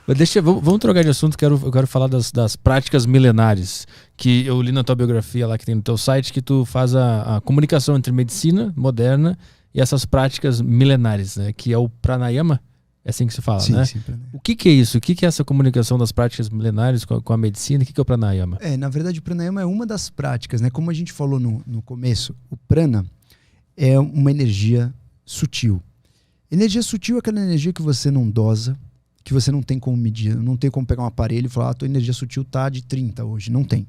Mas vamos trocar de assunto, eu quero falar das práticas milenares, que eu li na tua biografia lá que tem no teu site, que tu faz a comunicação entre medicina moderna e essas práticas milenares, né? Que é o pranayama, é assim que se fala, sim, né? Sim, pranayama. O que é isso? O que é essa comunicação das práticas milenares com a medicina? O que é o pranayama? Na verdade, o pranayama é uma das práticas, né? Como a gente falou no começo, o prana é uma energia sutil. Energia sutil é aquela energia que você não dosa, que você não tem como medir, não tem como pegar um aparelho e falar, tua energia sutil tá de 30 hoje. Não tem.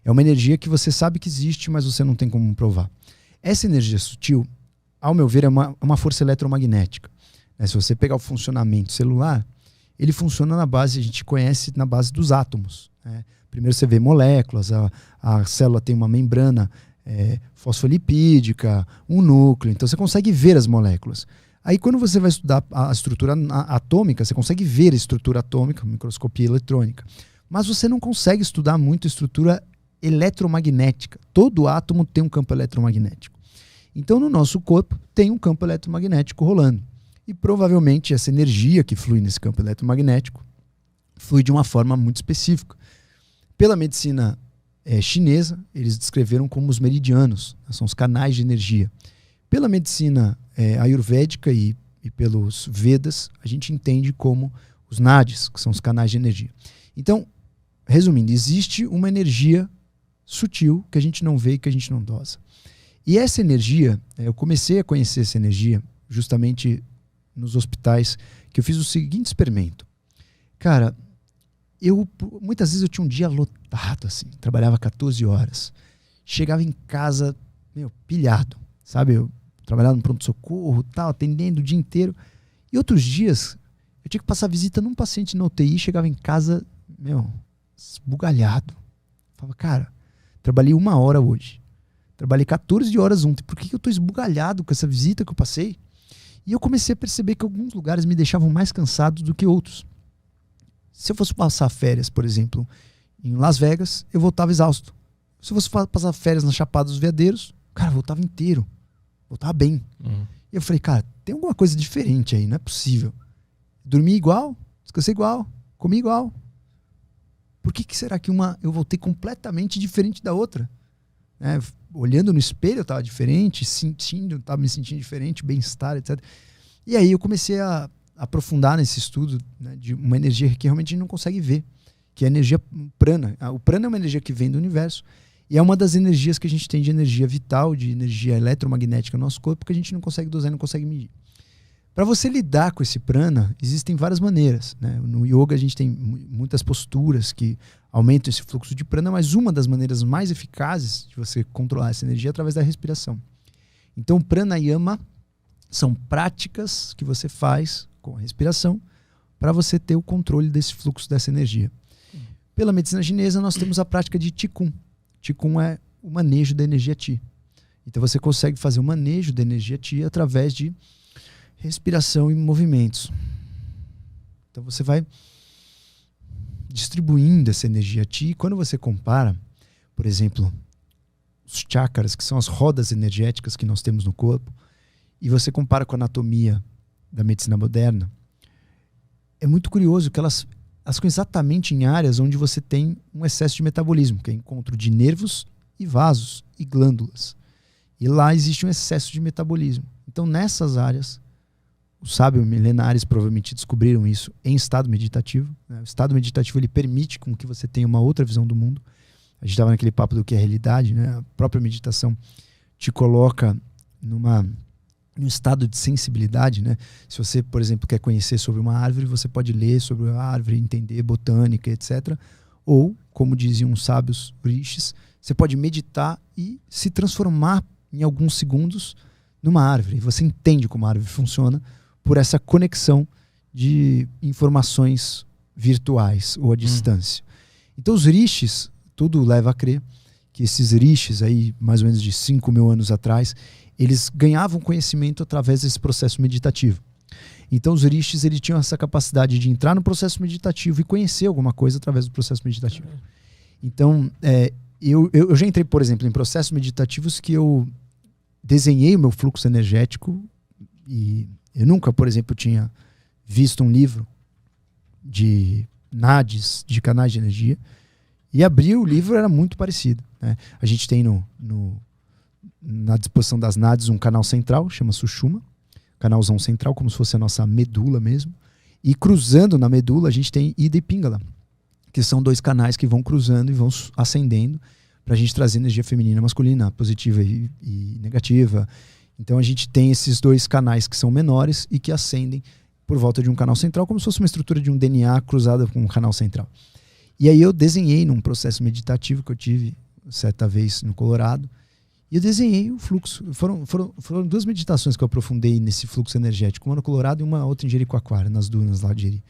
É uma energia que você sabe que existe, mas você não tem como provar. Essa energia sutil, ao meu ver, é uma força eletromagnética. Se você pegar o funcionamento celular, ele funciona na base, a gente conhece na base dos átomos. Primeiro você vê moléculas, a célula tem uma membrana fosfolipídica, um núcleo, então você consegue ver as moléculas. Aí quando você vai estudar a estrutura atômica, você consegue ver a estrutura atômica, microscopia eletrônica. Mas você não consegue estudar muito a estrutura eletromagnética. Todo átomo tem um campo eletromagnético. Então no nosso corpo tem um campo eletromagnético rolando. E provavelmente essa energia que flui nesse campo eletromagnético flui de uma forma muito específica. Pela medicina chinesa, eles descreveram como os meridianos, são os canais de energia. Pela medicina ayurvédica e pelos Vedas, a gente entende como os nadis, que são os canais de energia. Então, resumindo, existe uma energia sutil que a gente não vê e que a gente não dosa. E essa energia, eu comecei a conhecer essa energia justamente nos hospitais, que eu fiz o seguinte experimento. Cara, muitas vezes eu tinha um dia lotado, assim, trabalhava 14 horas. Chegava em casa, pilhado, sabe? Eu trabalhava no pronto-socorro, tal, atendendo o dia inteiro. E outros dias, eu tinha que passar visita num paciente na UTI, chegava em casa, esbugalhado. Falava, cara, trabalhei 1 hora hoje. Trabalhei 14 horas ontem. Por que eu tô esbugalhado com essa visita que eu passei? E eu comecei a perceber que alguns lugares me deixavam mais cansado do que outros. Se eu fosse passar férias, por exemplo, em Las Vegas, eu voltava exausto. Se eu fosse passar férias na Chapada dos Veadeiros, cara, eu voltava inteiro. Voltava bem. E eu falei, cara, tem alguma coisa diferente aí, não é possível. Dormi igual, descansei igual, comi igual. Por que será que eu voltei completamente diferente da outra? Olhando no espelho eu estava diferente, estava me sentindo diferente, bem-estar, etc. E aí eu comecei a aprofundar nesse estudo, né, de uma energia que realmente a gente não consegue ver, que é a energia prana. O prana é uma energia que vem do universo e é uma das energias que a gente tem de energia vital, de energia eletromagnética no nosso corpo, que a gente não consegue dosar e não consegue medir. Para você lidar com esse prana, existem várias maneiras, né? No yoga a gente tem muitas posturas que aumentam esse fluxo de prana, mas uma das maneiras mais eficazes de você controlar essa energia é através da respiração. Então, pranayama são práticas que você faz com a respiração para você ter o controle desse fluxo, dessa energia. Pela medicina chinesa, nós temos a prática de Qigong. Qigong é o manejo da energia Qi. Então, você consegue fazer o manejo da energia Qi através de respiração e movimentos. Então você vai distribuindo essa energia Qi. Quando você compara, por exemplo, os chakras, que são as rodas energéticas que nós temos no corpo, e você compara com a anatomia da medicina moderna, é muito curioso que elas ficam exatamente em áreas onde você tem um excesso de metabolismo, que é encontro de nervos e vasos e glândulas. E lá existe um excesso de metabolismo. Então nessas áreas, os sábios milenares provavelmente descobriram isso em estado meditativo. O estado meditativo ele permite com que você tenha uma outra visão do mundo. A gente estava naquele papo do que é realidade, né? A própria meditação te coloca num estado de sensibilidade, né? Se você, por exemplo, quer conhecer sobre uma árvore, você pode ler sobre a árvore, entender botânica, etc. Ou, como diziam os sábios rishis, você pode meditar e se transformar em alguns segundos numa árvore. Você entende como a árvore funciona por essa conexão de informações virtuais ou à distância. Então os rishis, tudo leva a crer que esses rishis aí, mais ou menos de 5.000 anos atrás, eles ganhavam conhecimento através desse processo meditativo. Então os rishis eles tinham essa capacidade de entrar no processo meditativo e conhecer alguma coisa através do processo meditativo. Então eu já entrei, por exemplo, em processos meditativos que eu desenhei o meu fluxo energético e eu nunca, por exemplo, tinha visto um livro de NADs, de canais de energia. E abrir o livro era muito parecido, né? A gente tem na disposição das NADs um canal central, chama Sushumna, canalzão central, como se fosse a nossa medula mesmo. E cruzando na medula a gente tem Ida e Pingala, que são 2 canais que vão cruzando e vão ascendendo para a gente trazer energia feminina e masculina, positiva e negativa. Então a gente tem esses 2 canais que são menores e que ascendem por volta de um canal central, como se fosse uma estrutura de um DNA cruzada com um canal central. E aí eu desenhei num processo meditativo que eu tive certa vez no Colorado, e eu desenhei o fluxo. Foram 2 meditações que eu aprofundei nesse fluxo energético, uma no Colorado e uma outra em Jericoacoara, nas dunas lá de Jeri.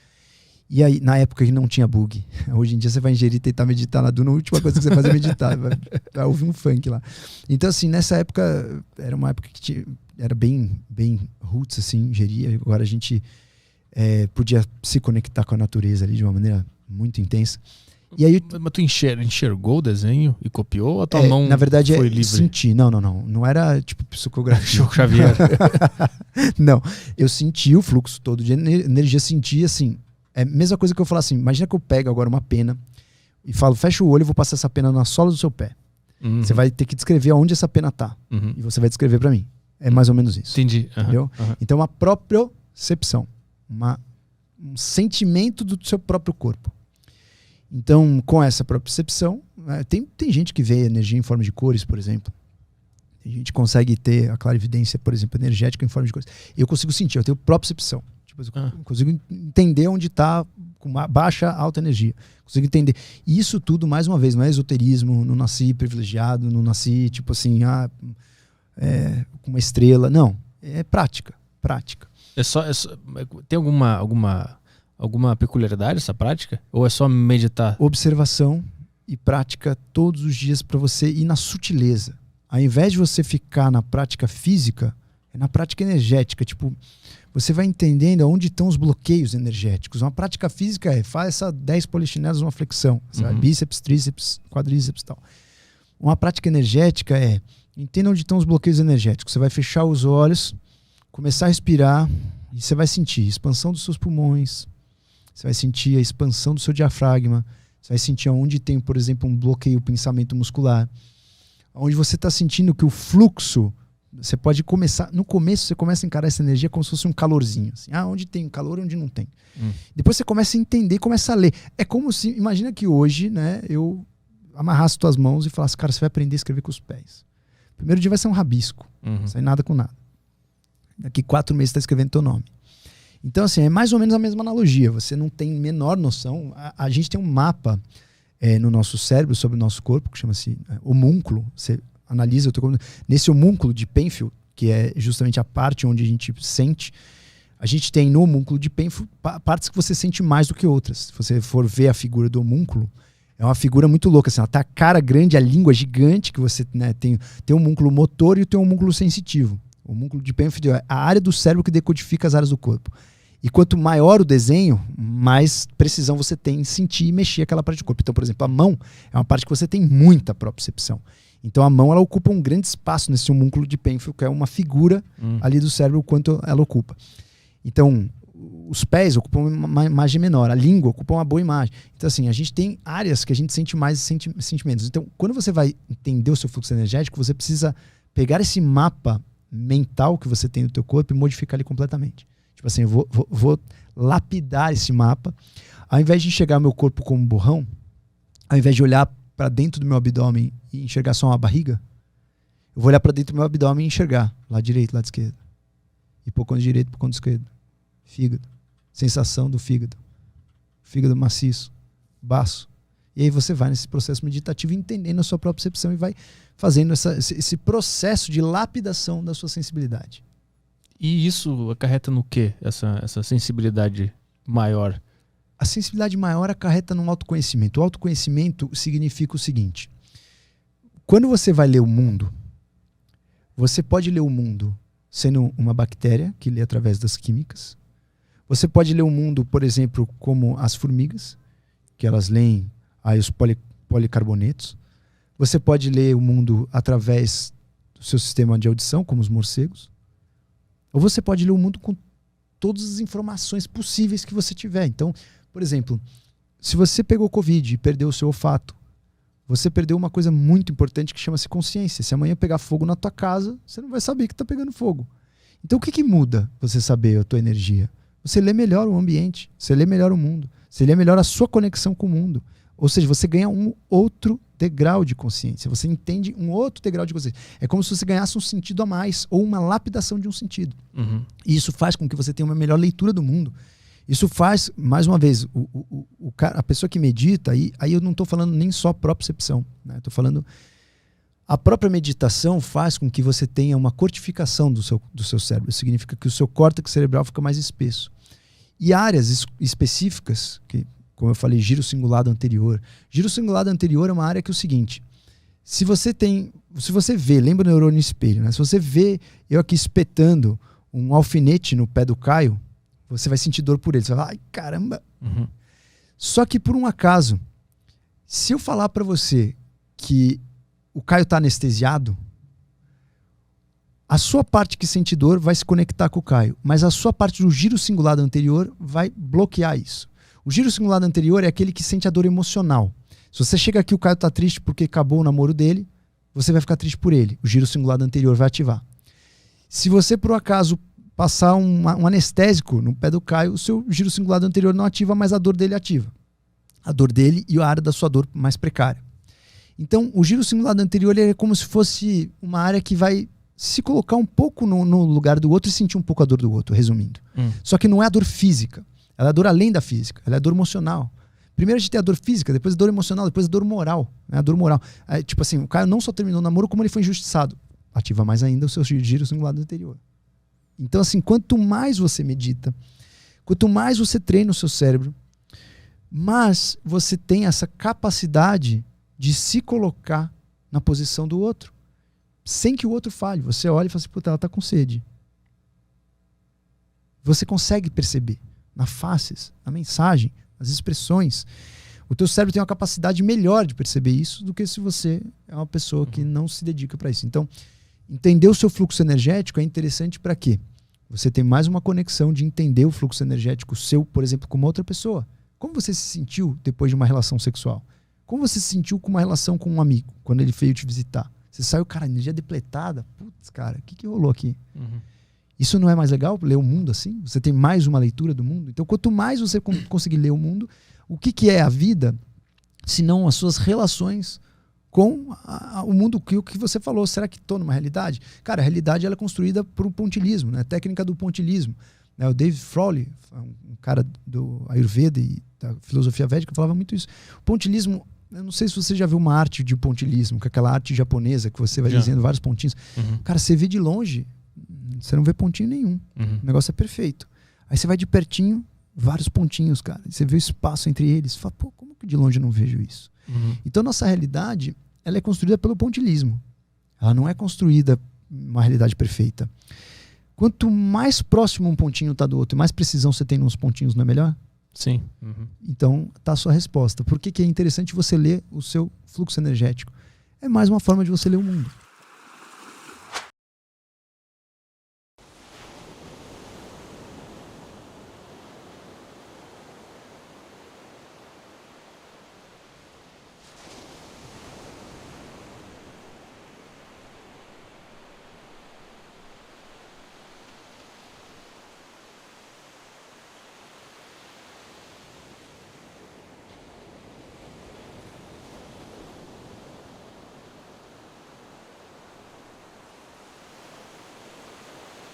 E aí, na época que não tinha bug. Hoje em dia você vai em Jeri tentar meditar na duna, a última coisa que você faz é meditar, vai ouvir um funk lá. Então assim, nessa época, era uma época que era bem roots assim, em Jeri. Agora a gente podia se conectar com a natureza ali de uma maneira muito intensa. E aí, mas tu enxergou o desenho e copiou ou a tua mão na verdade, foi livre? Senti. Não era tipo psicografia. Chico Xavier. Não, eu senti o fluxo todo de energia, senti assim. É a mesma coisa que eu falar assim, imagina que eu pego agora uma pena e falo, fecha o olho e vou passar essa pena na sola do seu pé. Uhum. Você vai ter que descrever onde essa pena tá. Uhum. E você vai descrever para mim. É mais ou menos isso. Entendi. Uhum. Entendeu? Uhum. Então, uma propriocepção. Um sentimento do seu próprio corpo. Então, com essa propriocepção, tem gente que vê energia em forma de cores, por exemplo. Tem gente que consegue ter a clarividência, por exemplo, energética em forma de cores. Eu consigo sentir, eu tenho propriocepção. Tipo, eu consigo entender onde está com uma baixa, alta energia. Consigo entender. E isso tudo, mais uma vez, não é esoterismo, não nasci privilegiado, não nasci, tipo assim, com uma estrela. Não, é prática. Tem alguma peculiaridade essa prática? Ou é só meditar? Observação e prática todos os dias para você ir na sutileza. Ao invés de você ficar na prática física, é na prática energética. Tipo, você vai entendendo onde estão os bloqueios energéticos. Uma prática física faz essa 10 polichinelas uma flexão. Sabe? Bíceps, tríceps, quadríceps e tal. Uma prática energética entenda onde estão os bloqueios energéticos. Você vai fechar os olhos, começar a respirar e você vai sentir a expansão dos seus pulmões. Você vai sentir a expansão do seu diafragma. Você vai sentir onde tem, por exemplo, um bloqueio pensamento muscular. Onde você está sentindo que o fluxo, você pode começar, no começo você começa a encarar essa energia como se fosse um calorzinho. Assim, onde tem calor e onde não tem. Depois você começa a entender, começa a ler. É como se, imagina que hoje, né, eu amarrasse tuas mãos e falasse, cara, você vai aprender a escrever com os pés. Primeiro dia vai ser um rabisco, não sai nada com nada. Daqui 4 meses você está escrevendo teu nome. Então, assim, é mais ou menos a mesma analogia. Você não tem menor noção. A gente tem um mapa no nosso cérebro, sobre o nosso corpo, que chama-se homúnculo. Você analisa, nesse homúnculo de Penfield, que é justamente a parte onde a gente sente, a gente tem no homúnculo de Penfield partes que você sente mais do que outras. Se você for ver a figura do homúnculo, é uma figura muito louca. Assim, ela tá a cara grande, a língua gigante, que você, né, tem o homúnculo motor e tem o homúnculo sensitivo. O homúnculo de Penfield é a área do cérebro que decodifica as áreas do corpo. E quanto maior o desenho, mais precisão você tem em sentir e mexer aquela parte do corpo. Então, por exemplo, a mão é uma parte que você tem muita propriocepção. Então a mão ela ocupa um grande espaço nesse homúnculo de Penfield, que é uma figura ali do cérebro, o quanto ela ocupa. Então, os pés ocupam uma imagem menor, a língua ocupa uma boa imagem. Então, assim, a gente tem áreas que a gente sente mais e sente menos. Então, quando você vai entender o seu fluxo energético, você precisa pegar esse mapa mental que você tem no teu corpo e modificar ele completamente. Tipo assim, eu vou lapidar esse mapa. Ao invés de enxergar meu corpo como um borrão, ao invés de olhar para dentro do meu abdômen e enxergar só uma barriga, eu vou olhar para dentro do meu abdômen e enxergar lado direito, lado esquerdo. Hipocôndrio direito, hipocôndrio esquerdo. Fígado. Sensação do fígado. Fígado maciço. Baço. E aí você vai nesse processo meditativo entendendo a sua própria percepção e vai fazendo esse processo de lapidação da sua sensibilidade. E isso acarreta no quê? Essa sensibilidade maior? A sensibilidade maior acarreta no autoconhecimento. O autoconhecimento significa o seguinte: quando você vai ler o mundo, você pode ler o mundo sendo uma bactéria que lê através das químicas. Você pode ler o mundo, por exemplo, como as formigas, que elas leem os policarbonetos. Você pode ler o mundo através do seu sistema de audição, como os morcegos. Ou você pode ler o mundo com todas as informações possíveis que você tiver. Então, Por exemplo, se você pegou Covid e perdeu o seu olfato, você perdeu uma coisa muito importante que chama-se consciência. Se amanhã pegar fogo na tua casa, você não vai saber que está pegando fogo. Então o que muda você saber a tua energia? Você lê melhor o ambiente, você lê melhor o mundo, você lê melhor a sua conexão com o mundo. Ou seja, você ganha um outro degrau de consciência, você entende um outro degrau de consciência. É como se você ganhasse um sentido a mais, ou uma lapidação de um sentido. E isso faz com que você tenha uma melhor leitura do mundo. Isso faz, mais uma vez, a pessoa que medita, aí eu não estou falando nem só propriocepção, né? Estou falando, a própria meditação faz com que você tenha uma cortificação do seu cérebro. Significa que o seu córtex cerebral fica mais espesso. E áreas específicas, que, como eu falei, giro cingulado anterior. Giro cingulado anterior é uma área que é o seguinte, se você vê, lembra o neurônio espelho, né? Se você vê eu aqui espetando um alfinete no pé do Caio, você vai sentir dor por ele. Você vai falar, ai, caramba. Só que por um acaso, se eu falar para você que o Caio está anestesiado, a sua parte que sente dor vai se conectar com o Caio, mas a sua parte do giro cingulado anterior vai bloquear isso. O giro cingulado anterior é aquele que sente a dor emocional. Se você chega aqui e o Caio está triste porque acabou o namoro dele, você vai ficar triste por ele. O giro cingulado anterior vai ativar. Se você, por acaso, passar um anestésico no pé do Caio, o seu giro cingulado anterior não ativa, mas a dor dele ativa. A dor dele e a área da sua dor mais precária. Então, o giro cingulado anterior é como se fosse uma área que vai se colocar um pouco no lugar do outro e sentir um pouco a dor do outro, resumindo. Só que não é a dor física. Ela é a dor além da física. Ela é a dor emocional. Primeiro a gente tem a dor física, depois a dor emocional, depois a dor moral. Né? A dor moral. Tipo assim, o Caio não só terminou o namoro, como ele foi injustiçado. Ativa mais ainda o seu giro cingulado anterior. Então, assim, quanto mais você medita, quanto mais você treina o seu cérebro, mais você tem essa capacidade de se colocar na posição do outro, sem que o outro fale. Você olha e fala assim, puta, ela tá com sede. Você consegue perceber nas faces, na mensagem, nas expressões. O teu cérebro tem uma capacidade melhor de perceber isso do que se você é uma pessoa que não se dedica para isso. Então, entender o seu fluxo energético é interessante para quê? Você tem mais uma conexão de entender o fluxo energético seu, por exemplo, com uma outra pessoa. Como você se sentiu depois de uma relação sexual? Como você se sentiu com uma relação com um amigo, quando ele veio te visitar? Você saiu, cara, energia depletada. Putz, cara, o que rolou aqui? Isso não é mais legal, ler o mundo assim? Você tem mais uma leitura do mundo? Então, quanto mais você conseguir ler o mundo, o que é a vida, se não as suas relações com o mundo, o que você falou? Será que estou numa realidade? Cara, a realidade ela é construída por um pontilismo, né? A técnica do pontilismo. O David Frawley, um cara do Ayurveda e da filosofia védica, falava muito isso. O pontilismo, eu não sei se você já viu uma arte de pontilismo, que é aquela arte japonesa que você vai dizendo vários pontinhos. Cara, você vê de longe, você não vê pontinho nenhum. O negócio é perfeito. Aí você vai de pertinho, vários pontinhos, cara. Você vê o espaço entre eles. Você fala, pô, como que de longe eu não vejo isso? Então, nossa realidade, ela é construída pelo pontilismo. Ela não é construída uma realidade perfeita. Quanto mais próximo um pontinho está do outro e mais precisão você tem nos pontinhos, não é melhor? Sim. Então, tá a sua resposta. Por que é interessante você ler o seu fluxo energético? É mais uma forma de você ler o mundo.